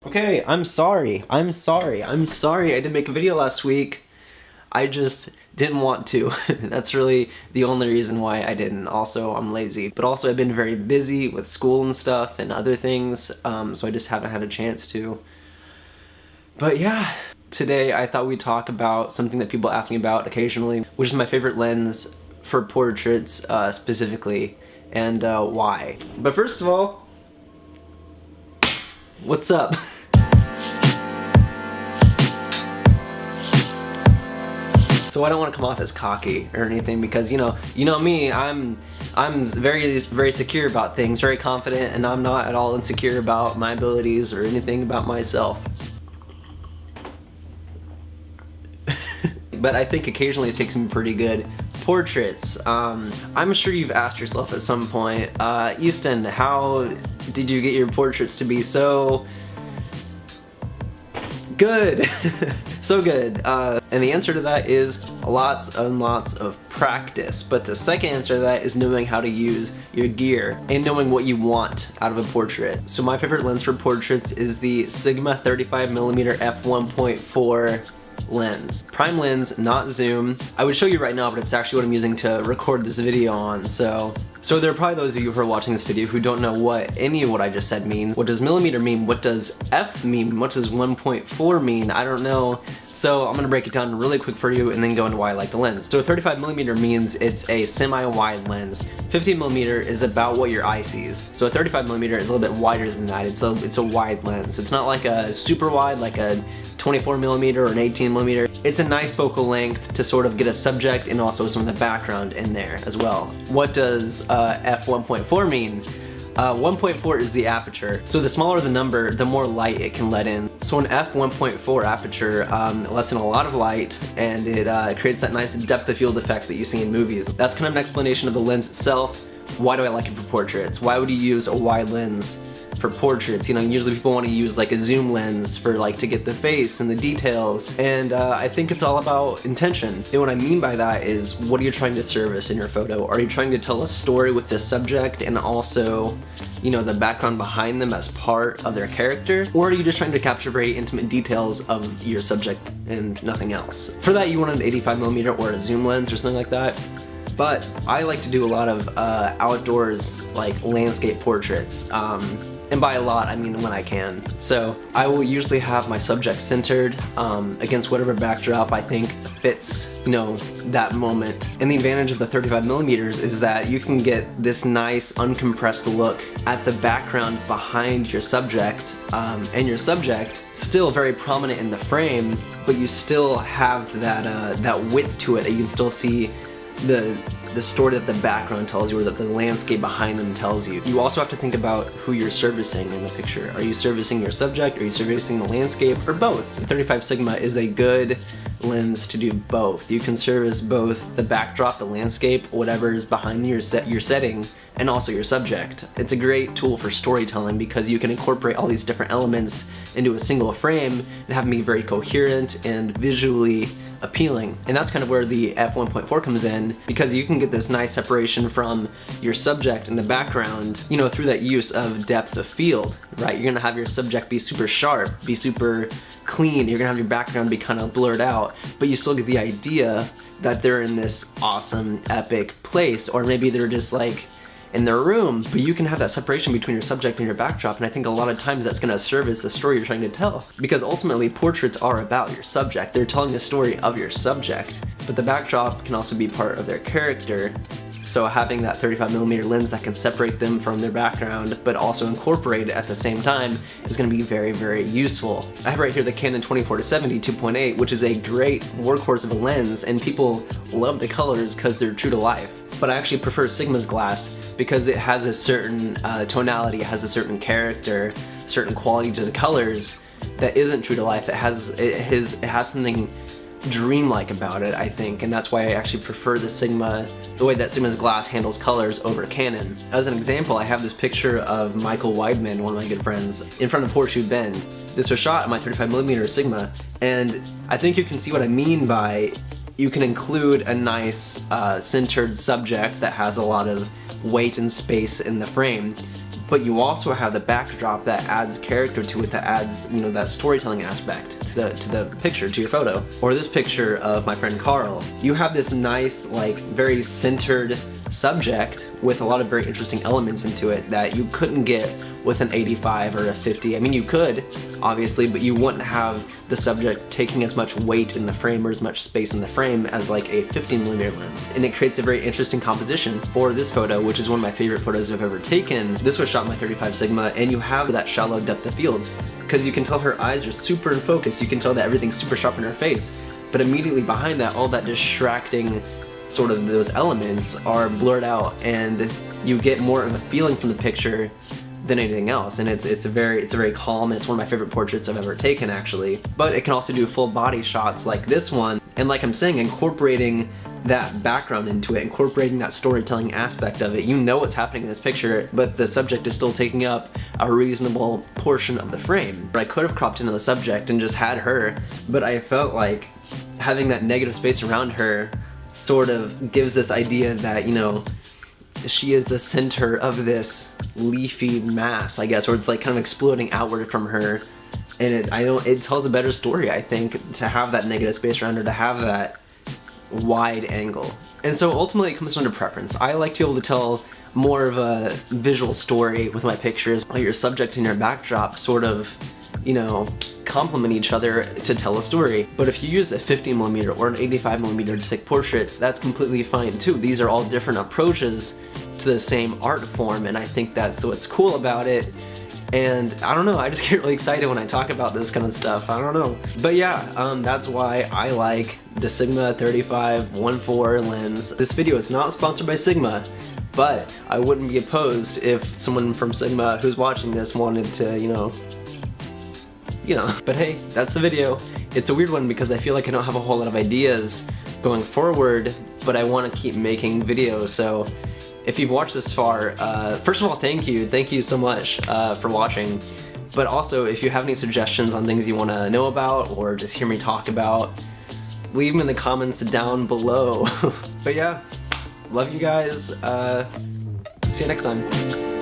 Okay, I'm sorry I didn't make a video last week. I just didn't want to. That's really the only reason why I didn't. Also, I'm lazy. But also I've been very busy with school and stuff and other things, so I just haven't had a chance to. But yeah, today I thought we'd talk about something that people ask me about occasionally, which is my favorite lens for portraits specifically, and why. But first of all, what's up? So I don't want to come off as cocky or anything because you know me, I'm very secure about things, very confident, and I'm not at all insecure about my abilities or anything about myself. But I think occasionally it takes some pretty good portraits. I'm sure you've asked yourself at some point, Easton, how did you get your portraits to be so good? So good. And the answer to that is lots and lots of practice. But the second answer to that is knowing how to use your gear and knowing what you want out of a portrait. So my favorite lens for portraits is the Sigma 35mm f1.4 lens. Prime lens, not zoom. I would show you right now, but it's actually what I'm using to record this video on, so there are probably those of you who are watching this video who don't know what any of what I just said means. What does millimeter mean? What does F mean? What does 1.4 mean? I don't know. So I'm gonna break it down really quick for you and then go into why I like the lens. So a 35mm means it's a semi-wide lens. 15mm is about what your eye sees. So a 35mm is a little bit wider than that. It's a wide lens. It's not like a super wide, like a 24mm or an 18mm. It's a nice focal length to sort of get a subject and also some of the background in there as well. What does f1.4 mean? 1.4 is the aperture. So the smaller the number, the more light it can let in. So an f1.4 aperture lets in a lot of light, and it creates that nice depth of field effect that you see in movies. That's kind of an explanation of the lens itself. Why do I like it for portraits? Why would you use a wide lens for portraits? You know, usually people want to use like a zoom lens for like to get the face and the details, and I think it's all about intention. And what I mean by that is, what are you trying to service in your photo? Are you trying to tell a story with the subject and also, you know, the background behind them as part of their character? Or are you just trying to capture very intimate details of your subject and nothing else? For that you want an 85mm or a zoom lens or something like that. But I like to do a lot of outdoors, like landscape portraits. And by a lot, I mean when I can. So I will usually have my subject centered against whatever backdrop I think fits, you know, that moment. And the advantage of the 35mm is that you can get this nice uncompressed look at the background behind your subject, and your subject still very prominent in the frame, but you still have that width to it. You can still see the story that the background tells you, or that the landscape behind them tells you. You also have to think about who you're servicing in the picture. Are you servicing your subject? Are you servicing the landscape? Or both? The 35 Sigma is a good lens to do both. You can service both the backdrop, the landscape, whatever is behind your setting, and also your subject. It's a great tool for storytelling because you can incorporate all these different elements into a single frame and have them be very coherent and visually appealing. And that's kind of where the f1.4 comes in, because you can get this nice separation from your subject in the background, you know, through that use of depth of field, right? You're gonna have your subject be super sharp, be super clean, you're gonna have your background be kind of blurred out, but you still get the idea that they're in this awesome, epic place, or maybe they're just like in their room, but you can have that separation between your subject and your backdrop, and I think a lot of times that's going to service the story you're trying to tell. Because ultimately, portraits are about your subject. They're telling the story of your subject, but the backdrop can also be part of their character. So having that 35mm lens that can separate them from their background, but also incorporate it at the same time, is going to be very, very useful. I have right here the Canon 24-70 2.8, which is a great workhorse of a lens, and people love the colors because they're true to life. But I actually prefer Sigma's glass because it has a certain tonality, it has a certain character, certain quality to the colors that isn't true to life. It has something dreamlike about it, I think, and that's why I actually prefer the way that Sigma's glass handles colors over Canon. As an example, I have this picture of Michael Weidman, one of my good friends, in front of Horseshoe Bend. This was shot on my 35mm Sigma, and I think you can see what I mean by you can include a nice centered subject that has a lot of weight and space in the frame, but you also have the backdrop that adds character to it, that adds, you know, that storytelling aspect to the picture, to your photo. Or this picture of my friend Carl. You have this nice, like, very centered subject with a lot of very interesting elements into it that you couldn't get with an 85 or a 50. I mean, you could, obviously, but you wouldn't have the subject taking as much weight in the frame or as much space in the frame as like a 15mm lens. And it creates a very interesting composition. Or this photo, which is one of my favorite photos I've ever taken. This was shot in my 35 Sigma, and you have that shallow depth of field because you can tell her eyes are super in focus. You can tell that everything's super sharp in her face, but immediately behind that, all that distracting sort of those elements are blurred out, and you get more of a feeling from the picture than anything else. And it's a very calm, and it's one of my favorite portraits I've ever taken, actually. But it can also do full body shots like this one, and like I'm saying, incorporating that background into it, incorporating that storytelling aspect of it. You know what's happening in this picture, but the subject is still taking up a reasonable portion of the frame. I could have cropped into the subject and just had her, but I felt like having that negative space around her sort of gives this idea that, you know, she is the center of this leafy mass, I guess, or it's like kind of exploding outward from her. And it tells a better story, I think, to have that negative space around her, to have that wide angle. And so ultimately it comes down to preference. I like to be able to tell more of a visual story with my pictures, while your subject and your backdrop sort of, you know, complement each other to tell a story. But if you use a 50mm or an 85mm to take portraits, that's completely fine too. These are all different approaches to the same art form, and I think that's what's cool about it. And I don't know, I just get really excited when I talk about this kind of stuff. I don't know. But yeah, that's why I like the Sigma 35 1.4 lens. This video is not sponsored by Sigma, but I wouldn't be opposed if someone from Sigma who's watching this wanted to, you know. But hey, that's the video. It's a weird one because I feel like I don't have a whole lot of ideas going forward, but I want to keep making videos. So if you've watched this far, first of all, thank you so much for watching. But also, if you have any suggestions on things you want to know about or just hear me talk about, leave them in the comments down below. But yeah, love you guys. See you next time.